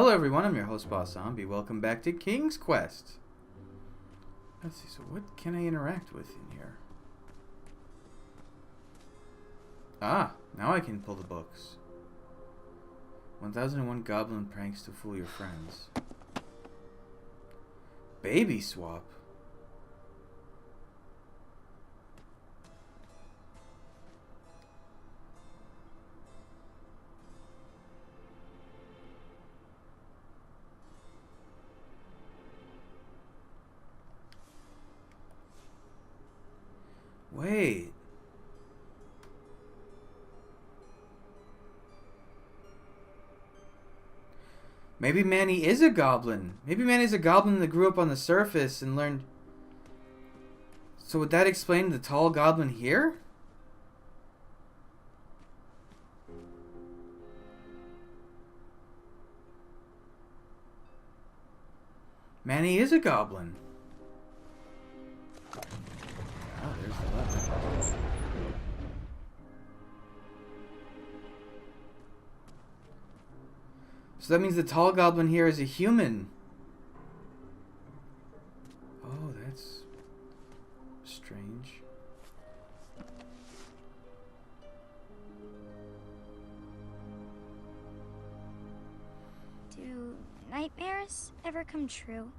Hello everyone, I'm your host Boss Zombie. Welcome back to King's Quest. Let's see, so what can I interact with in here? Ah, now I can pull the books. 1001 Goblin Pranks to Fool Your Friends. Baby Swap. Wait. Maybe Manny is a goblin. Maybe Manny's a goblin that grew up on the surface and learned... So would that explain the tall goblin here? Manny is a goblin. Oh, there's the lever. So that means the tall goblin here is a human. Oh, that's strange. Do nightmares ever come true?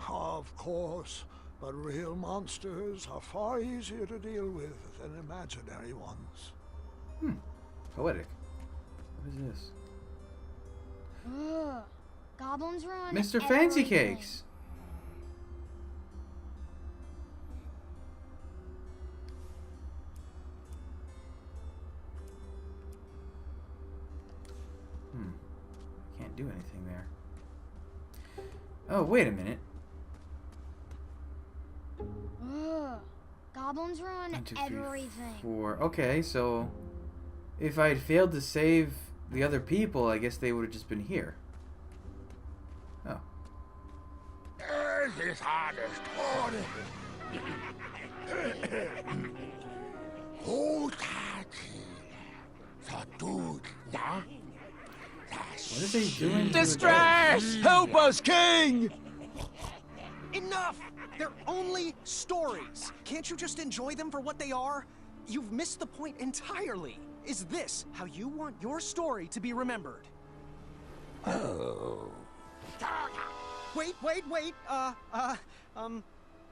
Of course, but real monsters are far easier to deal with than imaginary ones. Poetic. What is this? Ugh. Goblins ruin Mr. Fancy everything. Cakes. Can't do anything there. Oh, wait a minute. Ugh. Goblins ruin 1, 2, 3, everything. 4. Okay, so if I had failed to save the other people, I guess they would have just been here. Oh. This hardest What is he doing? Distress! Help us, King! Enough! They're only stories. Can't you just enjoy them for what they are? You've missed the point entirely. Is this how you want your story to be remembered? Oh. Wait.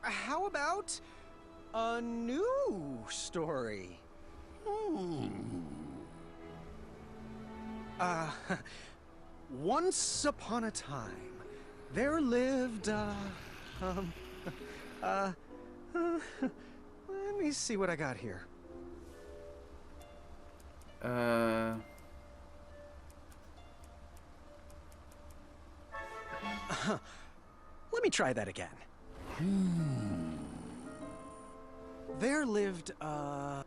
How about a new story? Once upon a time, there lived, let me see what I got here. Let me try that again. There lived, let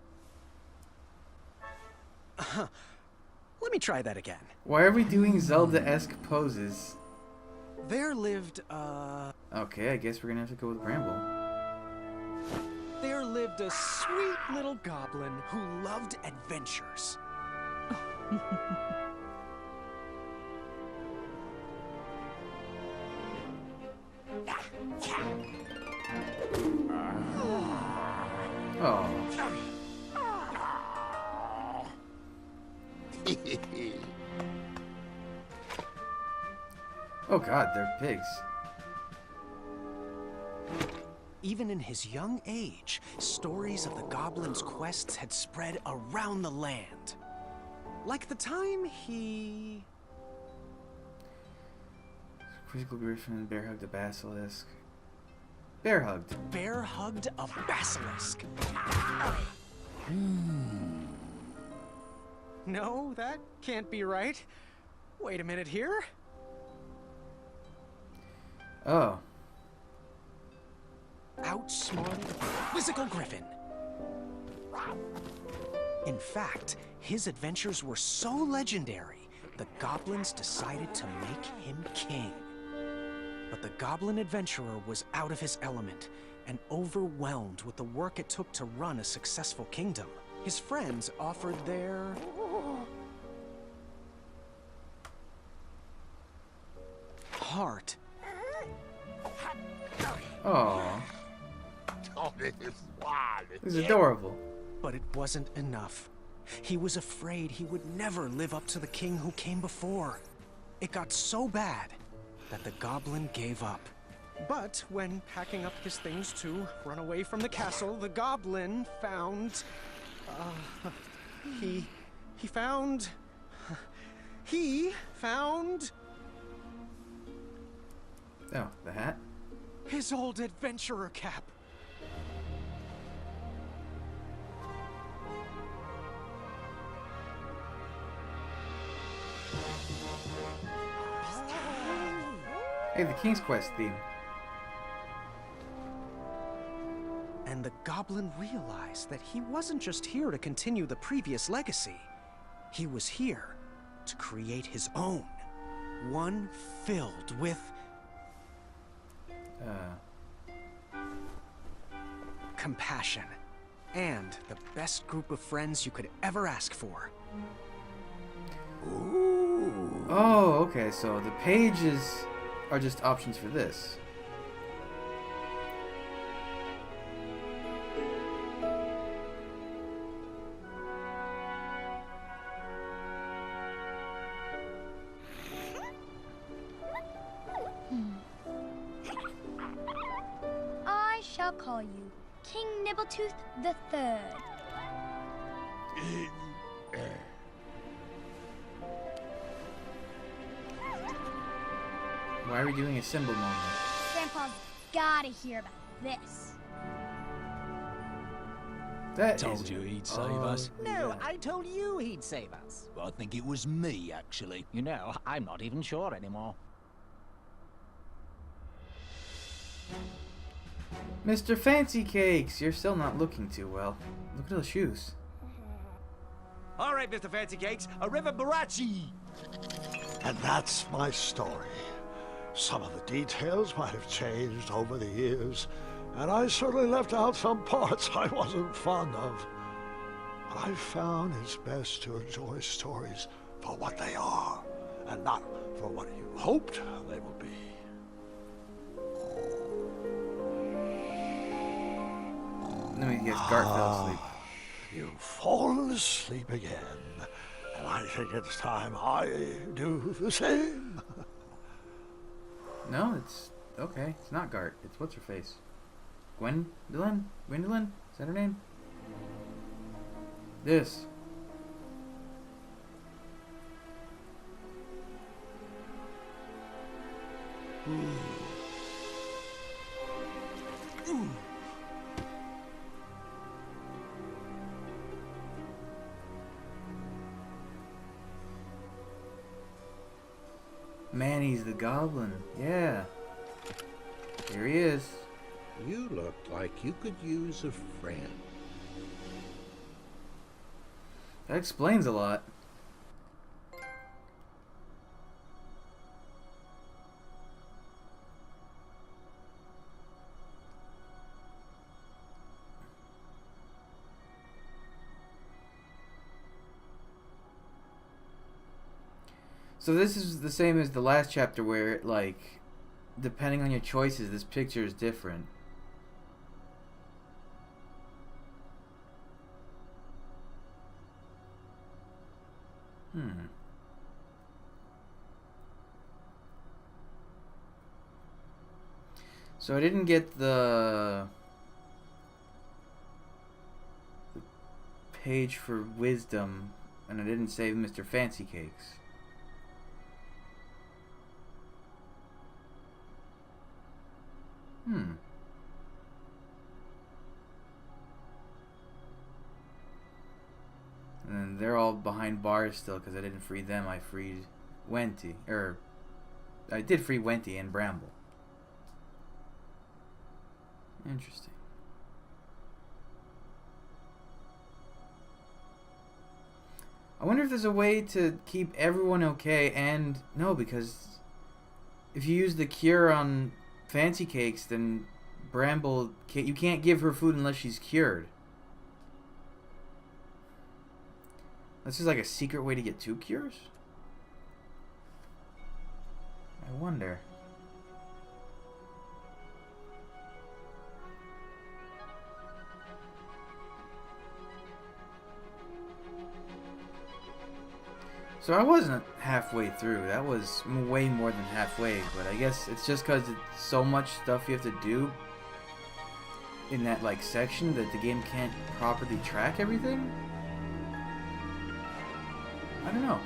me try that again. Why are we doing Zelda-esque poses? There lived, Okay, I guess we're gonna have to go with Bramble. There lived a sweet little goblin who loved adventures. Oh. Oh god, they're pigs. Even in his young age, stories of the goblin's quests had spread around the land. Like the time he... Quizzical Griffin, bear hugged a basilisk. Bear hugged. bear hugged a basilisk. No, that can't be right. Wait a minute here. Oh. Outsmarted the quizzical griffin. In fact, his adventures were so legendary, the goblins decided to make him king. But the goblin adventurer was out of his element and overwhelmed with the work it took to run a successful kingdom. His friends offered their heart. Oh, this is adorable. But it wasn't enough. He was afraid he would never live up to the king who came before. It got so bad that the goblin gave up. But when packing up his things to run away from the castle, the goblin found... He found... Oh, the hat? his old adventurer cap. Hey, the King's Quest theme. And the goblin realized that he wasn't just here to continue the previous legacy. He was here to create his own. One filled with... compassion. And the best group of friends you could ever ask for. Ooh. Oh, okay, so the pages are just options for this. I shall call you King Nibbletooth the Third. Why are we doing a symbol moment? Grandpa's gotta hear about this. That Told is- you he'd save oh, us. No, yeah. I told you he'd save us. I think it was me, actually. You know, I'm not even sure anymore. Mr. Fancy Cakes, you're still not looking too well. Look at those shoes. All right, Mr. Fancy Cakes, a river barachi. And that's my story. Some of the details might have changed over the years, and I certainly left out some parts I wasn't fond of. But I found it's best to enjoy stories for what they are, and not for what you hoped they would be. Let me guess, Gart fell asleep. You've fallen asleep again, and I think it's time I do the same. No, it's okay. It's not Gart. It's what's her face? Gwendolyn? Gwendolyn? Is that her name? This. Manny's the goblin. Yeah. Here he is. You look like you could use a friend. That explains a lot. So this is the same as the last chapter where, like, depending on your choices, this picture is different. So I didn't get the page for wisdom, and I didn't save Mr. Fancy Cakes. And then they're all behind bars still because I didn't free them. I freed Wenty. I did free Wenty and Bramble. Interesting. I wonder if there's a way to keep everyone okay, and no, because if you use the cure on Fancy Cakes, then Bramble, you can't give her food unless she's cured. This is like a secret way to get two cures? I wonder. So I wasn't halfway through. That was way more than halfway, but I guess it's just because it's so much stuff you have to do in that like section that the game can't properly track everything. I don't know.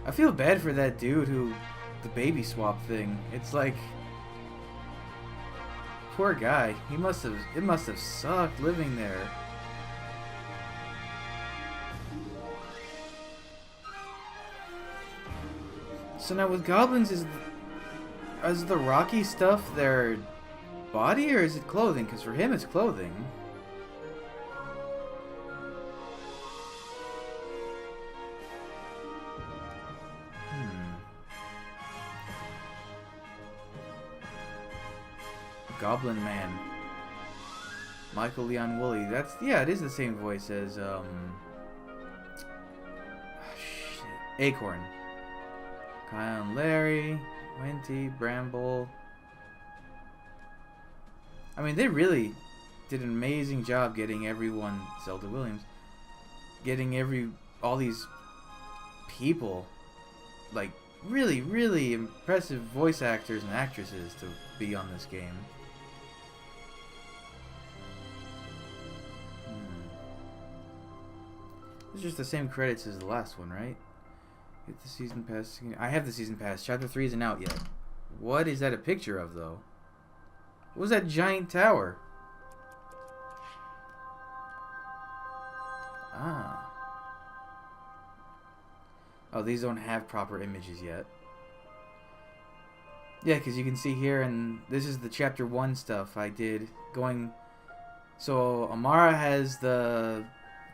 I feel bad for that dude who the baby swap thing. It's like, poor guy. It must have sucked living there. So now with goblins, is the rocky stuff their body or is it clothing? Because for him it's clothing. Goblin Man. Michael Leon Woolley. That's, yeah, it is the same voice as shit. Acorn. Kyle and Larry, Wenty, Bramble. I mean, they really did an amazing job getting everyone, Zelda Williams, getting all these people, like, really, really impressive voice actors and actresses to be on this game. It's just the same credits as the last one, right? Get the season pass. I have the season pass. Chapter 3 isn't out yet. What is that a picture of, though? What was that giant tower? Ah. Oh, these don't have proper images yet. Yeah, because you can see here, and this is the Chapter 1 stuff I did. So, Amara has the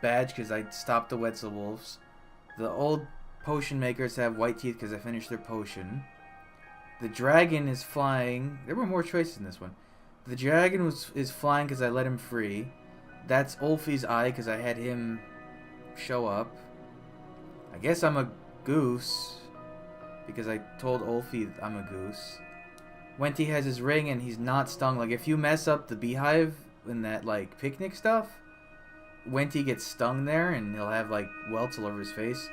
badge because I stopped the Wetzel Wolves. The old potion makers have white teeth because I finished their potion. The dragon is flying. There were more choices in this one. The dragon is flying because I let him free. That's Ulfi's eye because I had him show up. I guess I'm a goose because I told Ulfi I'm a goose. Wenty has his ring and he's not stung. Like, if you mess up the beehive in that, like, picnic stuff, Wenty gets stung there and he'll have, like, welts all over his face.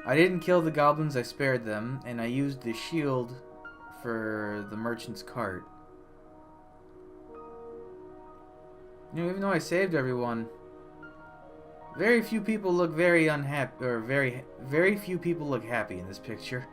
I didn't kill the goblins, I spared them, and I used the shield for the merchant's cart. You know, even though I saved everyone, very few people look very unhappy, or very few people look happy in this picture.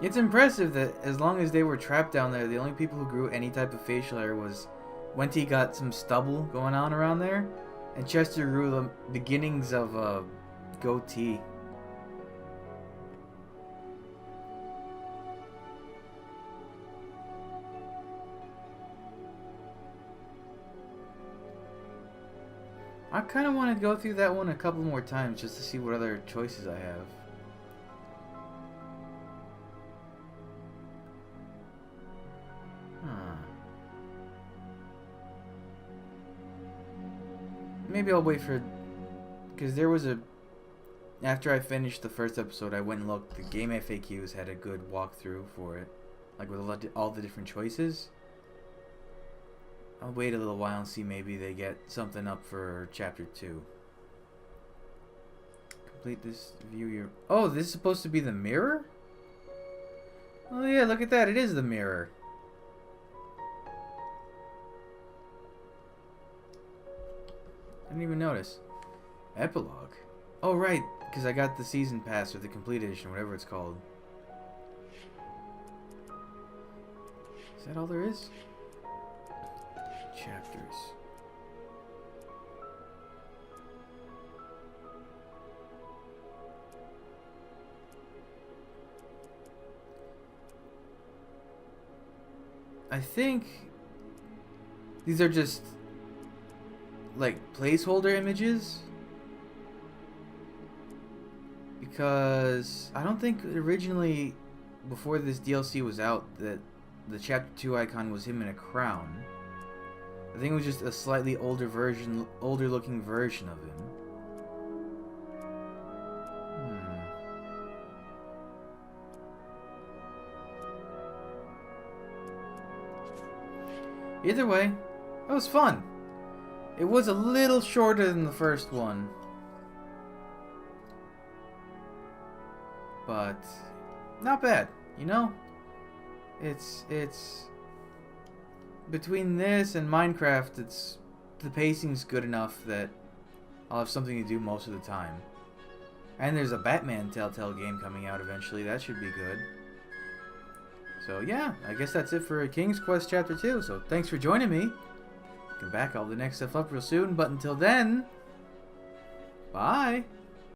It's impressive that as long as they were trapped down there, the only people who grew any type of facial hair was Wenty got some stubble going on around there, and Chester grew the beginnings of a goatee. I kind of want to go through that one a couple more times just to see what other choices I have. Maybe I'll wait for... Because there was a... After I finished the first episode, I went and looked. The Game FAQs had a good walkthrough for it. Like, with all the different choices. I'll wait a little while and see maybe they get something up for Chapter 2. Complete this, view your... Oh, this is supposed to be the mirror? Oh yeah, look at that. It is the mirror. I didn't even notice. Epilogue. Oh, right. Because I got the season pass or the complete edition, whatever it's called. Is that all there is? Chapters. I think these are just like placeholder images, because I don't think originally, before this DLC was out, that the Chapter 2 icon was him in a crown. I think it was just a slightly older looking version of him. Either way, it was fun. It was a little shorter than the first one. But not bad, you know? It's between this and Minecraft, the pacing's good enough that I'll have something to do most of the time. And there's a Batman Telltale game coming out eventually. That should be good. So yeah, I guess that's it for King's Quest Chapter 2. So thanks for joining me. Come back, all the next stuff up real soon. But until then, bye.